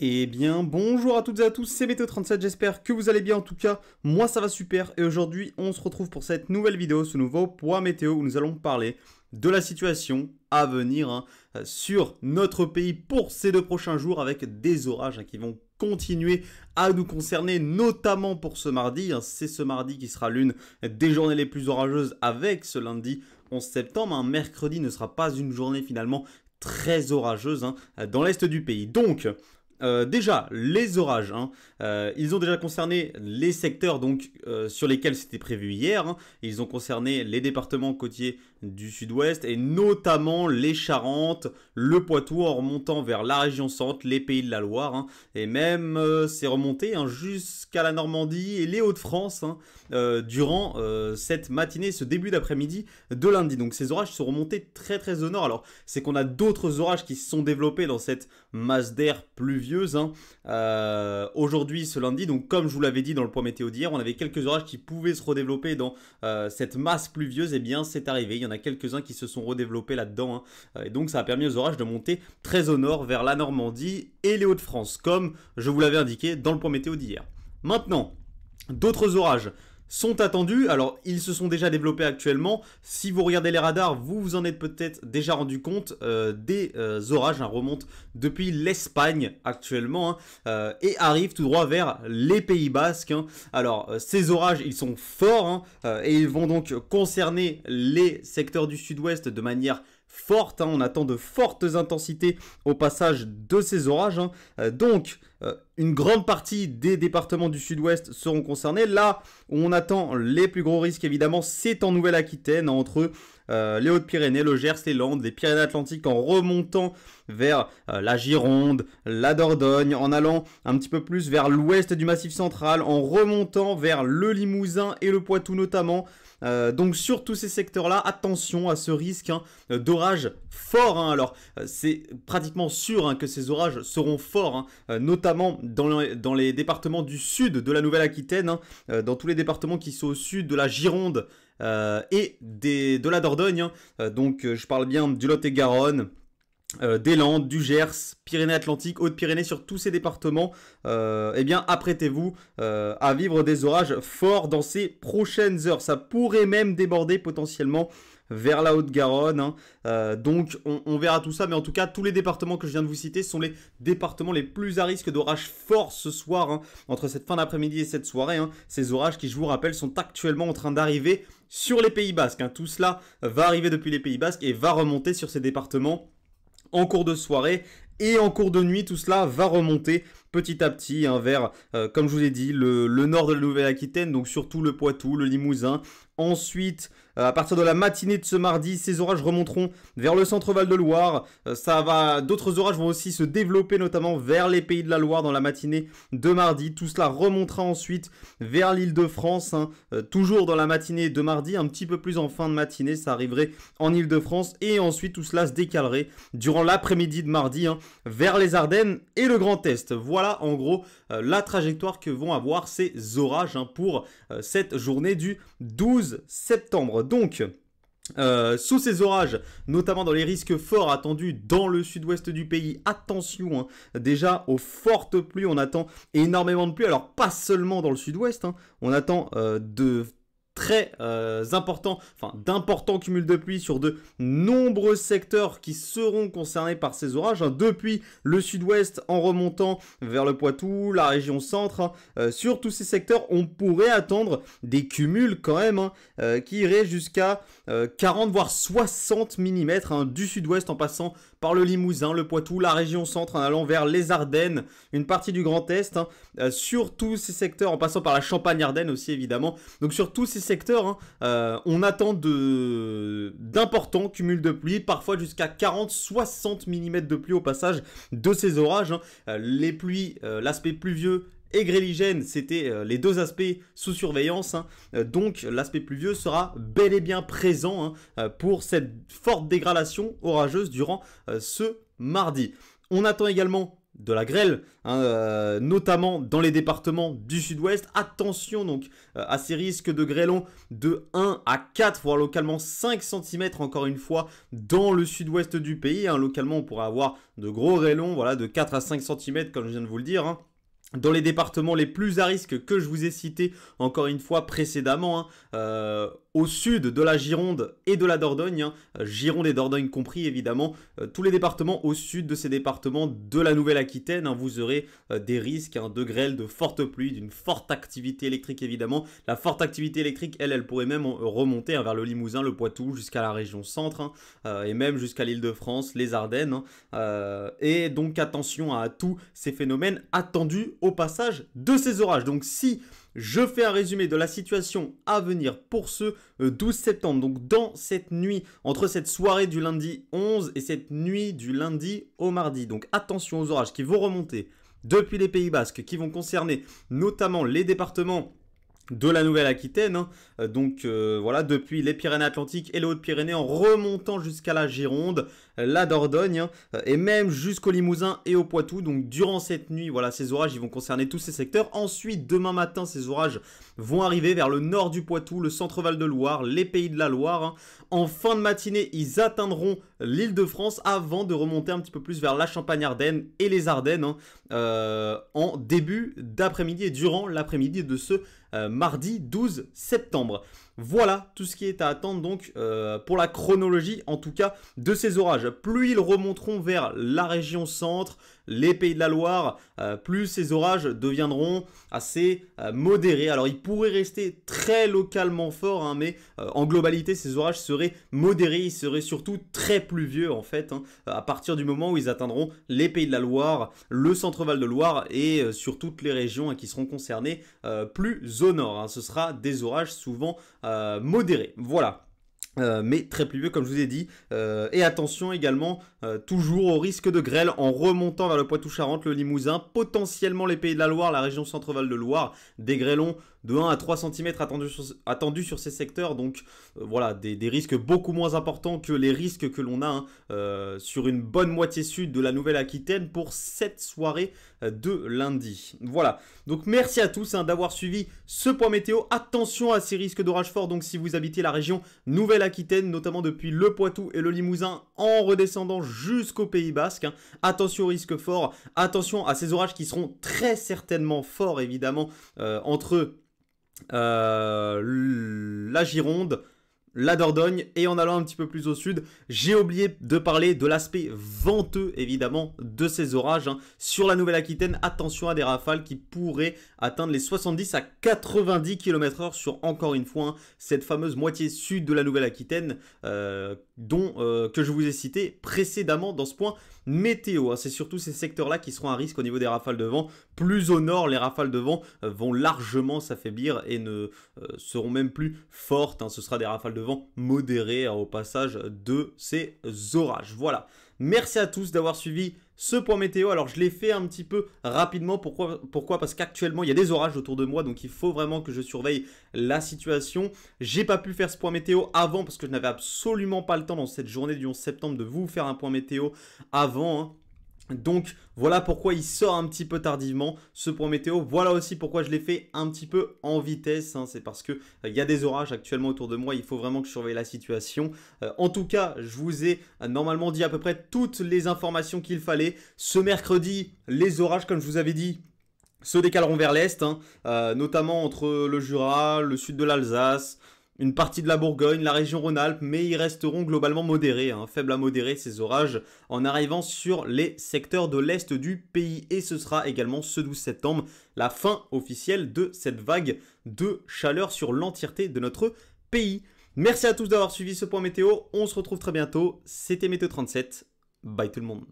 Eh bien, bonjour à toutes et à tous, c'est Météo37, j'espère que vous allez bien. En tout cas, moi ça va super et aujourd'hui on se retrouve pour cette nouvelle vidéo, ce nouveau point météo où nous allons parler de la situation à venir sur notre pays pour ces 2 prochains jours avec des orages qui vont continuer à nous concerner, notamment pour ce mardi. C'est ce mardi qui sera l'une des journées les plus orageuses avec ce lundi 11 septembre. Un mercredi ne sera pas une journée finalement très orageuse dans l'est du pays. Donc, déjà, les orages, ils ont déjà concerné les secteurs sur lesquels c'était prévu hier. Ils ont concerné les départements côtiers du sud-ouest et notamment les Charentes, le Poitou en remontant vers la région centre, les Pays de la Loire. Et même, c'est remonté jusqu'à la Normandie et les Hauts-de-France durant cette matinée, ce début d'après-midi de lundi. Donc ces orages sont remontés très très au nord. Alors, c'est qu'on a d'autres orages qui se sont développés dans cette masse d'air pluvieuse. Aujourd'hui, ce lundi, donc comme je vous l'avais dit dans le point météo d'hier, on avait quelques orages qui pouvaient se redévelopper dans cette masse pluvieuse. Et bien, c'est arrivé. Il y en a quelques-uns qui se sont redéveloppés là-dedans. Et donc, ça a permis aux orages de monter très au nord vers la Normandie et les Hauts-de-France, comme je vous l'avais indiqué dans le point météo d'hier. Maintenant, d'autres orages sont attendus. Alors, ils se sont déjà développés actuellement. Si vous regardez les radars, vous vous en êtes peut-être déjà rendu compte. Des orages remontent depuis l'Espagne actuellement et arrivent tout droit vers les Pays Basques. Alors, ces orages, ils sont forts et ils vont donc concerner les secteurs du sud-ouest de manière forte. On attend de fortes intensités au passage de ces orages. Donc, une grande partie des départements du sud-ouest seront concernés. Là où on attend les plus gros risques, évidemment, c'est en Nouvelle-Aquitaine, entre les Hautes-Pyrénées, le Gers, les Landes, les Pyrénées-Atlantiques, en remontant vers la Gironde, la Dordogne, en allant un petit peu plus vers l'ouest du Massif central, en remontant vers le Limousin et le Poitou notamment. Donc sur tous ces secteurs-là, attention à ce risque d'orage fort. Alors c'est pratiquement sûr que ces orages seront forts, notamment dans les départements du sud de la Nouvelle-Aquitaine, dans tous les départements qui sont au sud de la Gironde et de la Dordogne. Donc je parle bien du Lot-et-Garonne, des Landes, du Gers, Pyrénées-Atlantiques, Hautes-Pyrénées, sur tous ces départements, eh bien apprêtez-vous à vivre des orages forts dans ces prochaines heures. Ça pourrait même déborder potentiellement vers la Haute-Garonne. Donc on verra tout ça, mais en tout cas tous les départements que je viens de vous citer sont les départements les plus à risque d'orages forts ce soir, entre cette fin d'après-midi et cette soirée. Ces orages qui, je vous rappelle, sont actuellement en train d'arriver sur les Pays Basques. Tout cela va arriver depuis les Pays Basques et va remonter sur ces départements en cours de soirée et en cours de nuit. Tout cela va remonter petit à petit vers, comme je vous ai dit, le nord de la Nouvelle-Aquitaine, donc surtout le Poitou, le Limousin. Ensuite, à partir de la matinée de ce mardi, ces orages remonteront vers le centre-val de Loire. D'autres orages vont aussi se développer, notamment vers les Pays de la Loire dans la matinée de mardi. Tout cela remontera ensuite vers l'Île-de-France, toujours dans la matinée de mardi, un petit peu plus en fin de matinée, ça arriverait en Île-de-France. Et ensuite, tout cela se décalerait durant l'après-midi de mardi vers les Ardennes et le Grand Est. Voilà en gros la trajectoire que vont avoir ces orages pour cette journée du 12 septembre. Donc, sous ces orages, notamment dans les risques forts attendus dans le sud-ouest du pays, attention déjà aux fortes pluies. On attend énormément de pluie, alors pas seulement dans le sud-ouest, on attend d'importants cumuls de pluie sur de nombreux secteurs qui seront concernés par ces orages, depuis le sud-ouest en remontant vers le Poitou, la région centre. Sur tous ces secteurs, on pourrait attendre des cumuls quand même qui iraient jusqu'à 40 voire 60 mm du sud-ouest en passant par le Limousin, le Poitou, la région centre, en allant vers les Ardennes, une partie du Grand Est, sur tous ces secteurs, en passant par la Champagne-Ardenne aussi évidemment. Donc sur tous ces secteurs, on attend d'importants cumuls de pluie, parfois jusqu'à 40-60 mm de pluie au passage de ces orages. Les pluies, l'aspect pluvieux et grêligène, c'était les deux aspects sous surveillance. Donc l'aspect pluvieux sera bel et bien présent pour cette forte dégradation orageuse durant ce mardi. On attend également de la grêle, hein, notamment dans les départements du sud-ouest. Attention donc à ces risques de grêlons de 1 à 4, voire localement 5 cm encore une fois dans le sud-ouest du pays. Hein. Localement, on pourrait avoir de gros grêlons, voilà, de 4 à 5 cm comme je viens de vous le dire. Hein. Dans les départements les plus à risque que je vous ai cités encore une fois précédemment, hein, au sud de la Gironde et de la Dordogne, hein, Gironde et Dordogne compris évidemment, tous les départements au sud de ces départements de la Nouvelle-Aquitaine, hein, vous aurez des risques, hein, de grêle, de fortes pluies, d'une forte activité électrique évidemment. La forte activité électrique, elle pourrait même remonter, hein, vers le Limousin, le Poitou, jusqu'à la région centre, hein, et même jusqu'à l'Île-de-France, les Ardennes. Hein, et donc attention à tous ces phénomènes attendus au passage de ces orages. Donc si je fais un résumé de la situation à venir pour ce 12 septembre, donc dans cette nuit, entre cette soirée du lundi 11 et cette nuit du lundi au mardi, donc attention aux orages qui vont remonter depuis les Pays Basques, qui vont concerner notamment les départements de la Nouvelle-Aquitaine, hein. Donc voilà, depuis les Pyrénées-Atlantiques et les Hautes-Pyrénées en remontant jusqu'à la Gironde, la Dordogne, hein, et même jusqu'au Limousin et au Poitou. Donc durant cette nuit, voilà, ces orages ils vont concerner tous ces secteurs. Ensuite, demain matin, ces orages vont arriver vers le nord du Poitou, le centre-val de Loire, les Pays de la Loire. Hein. En fin de matinée, ils atteindront l'Île-de-France avant de remonter un petit peu plus vers la Champagne-Ardenne et les Ardennes, hein, en début d'après-midi et durant l'après-midi de ce mardi 12 septembre. Voilà tout ce qui est à attendre donc pour la chronologie en tout cas de ces orages. Plus ils remonteront vers la région centre, les Pays de la Loire, plus ces orages deviendront assez modérés. Alors ils pourraient rester très localement forts, hein, mais en globalité ces orages seraient modérés, ils seraient surtout très pluvieux en fait, hein, à partir du moment où ils atteindront les Pays de la Loire, le centre-val de Loire et sur toutes les régions, hein, qui seront concernées plus au nord. Hein. Ce sera des orages souvent modérés. Voilà. Mais très pluvieux comme je vous ai dit, et attention également toujours au risque de grêle en remontant vers le Poitou-Charentes, le Limousin, potentiellement les Pays de la Loire, la région centre-val de Loire, des grêlons de 1 à 3 cm attendus sur ces secteurs, donc voilà, des risques beaucoup moins importants que les risques que l'on a, hein, sur une bonne moitié sud de la Nouvelle-Aquitaine pour cette soirée de lundi. Voilà, donc merci à tous, hein, d'avoir suivi ce point météo. Attention à ces risques d'orage fort, donc si vous habitez la région Nouvelle-Aquitaine, notamment depuis le Poitou et le Limousin, en redescendant jusqu'au Pays Basque, hein, attention aux risques forts, attention à ces orages qui seront très certainement forts évidemment, entre la Gironde, la Dordogne et en allant un petit peu plus au sud. J'ai oublié de parler de l'aspect venteux évidemment de ces orages, hein. Sur la Nouvelle-Aquitaine, attention à des rafales qui pourraient atteindre les 70 à 90 km/h sur, encore une fois, hein, cette fameuse moitié sud de la Nouvelle-Aquitaine que je vous ai cité précédemment dans ce point météo, hein. C'est surtout ces secteurs-là qui seront à risque au niveau des rafales de vent. Plus au nord, les rafales de vent vont largement s'affaiblir et ne seront même plus fortes, hein. Ce sera des rafales de vent modérées, hein, au passage de ces orages. Voilà. Merci à tous d'avoir suivi ce point météo. Alors je l'ai fait un petit peu rapidement. Pourquoi? Parce qu'actuellement il y a des orages autour de moi, donc il faut vraiment que je surveille la situation. J'ai pas pu faire ce point météo avant parce que je n'avais absolument pas le temps dans cette journée du 11 septembre de vous faire un point météo avant, hein. Donc voilà pourquoi il sort un petit peu tardivement ce point météo. Voilà aussi pourquoi je l'ai fait un petit peu en vitesse, hein. C'est parce que il y a des orages actuellement autour de moi. Il faut vraiment que je surveille la situation. En tout cas, je vous ai normalement dit à peu près toutes les informations qu'il fallait. Ce mercredi, les orages, comme je vous avais dit, se décaleront vers l'est, hein, notamment entre le Jura, le sud de l'Alsace, une partie de la Bourgogne, la région Rhône-Alpes, mais ils resteront globalement modérés, hein, faibles à modérés ces orages, en arrivant sur les secteurs de l'est du pays. Et ce sera également ce 12 septembre, la fin officielle de cette vague de chaleur sur l'entièreté de notre pays. Merci à tous d'avoir suivi ce point météo, on se retrouve très bientôt, c'était Météo 37, bye tout le monde.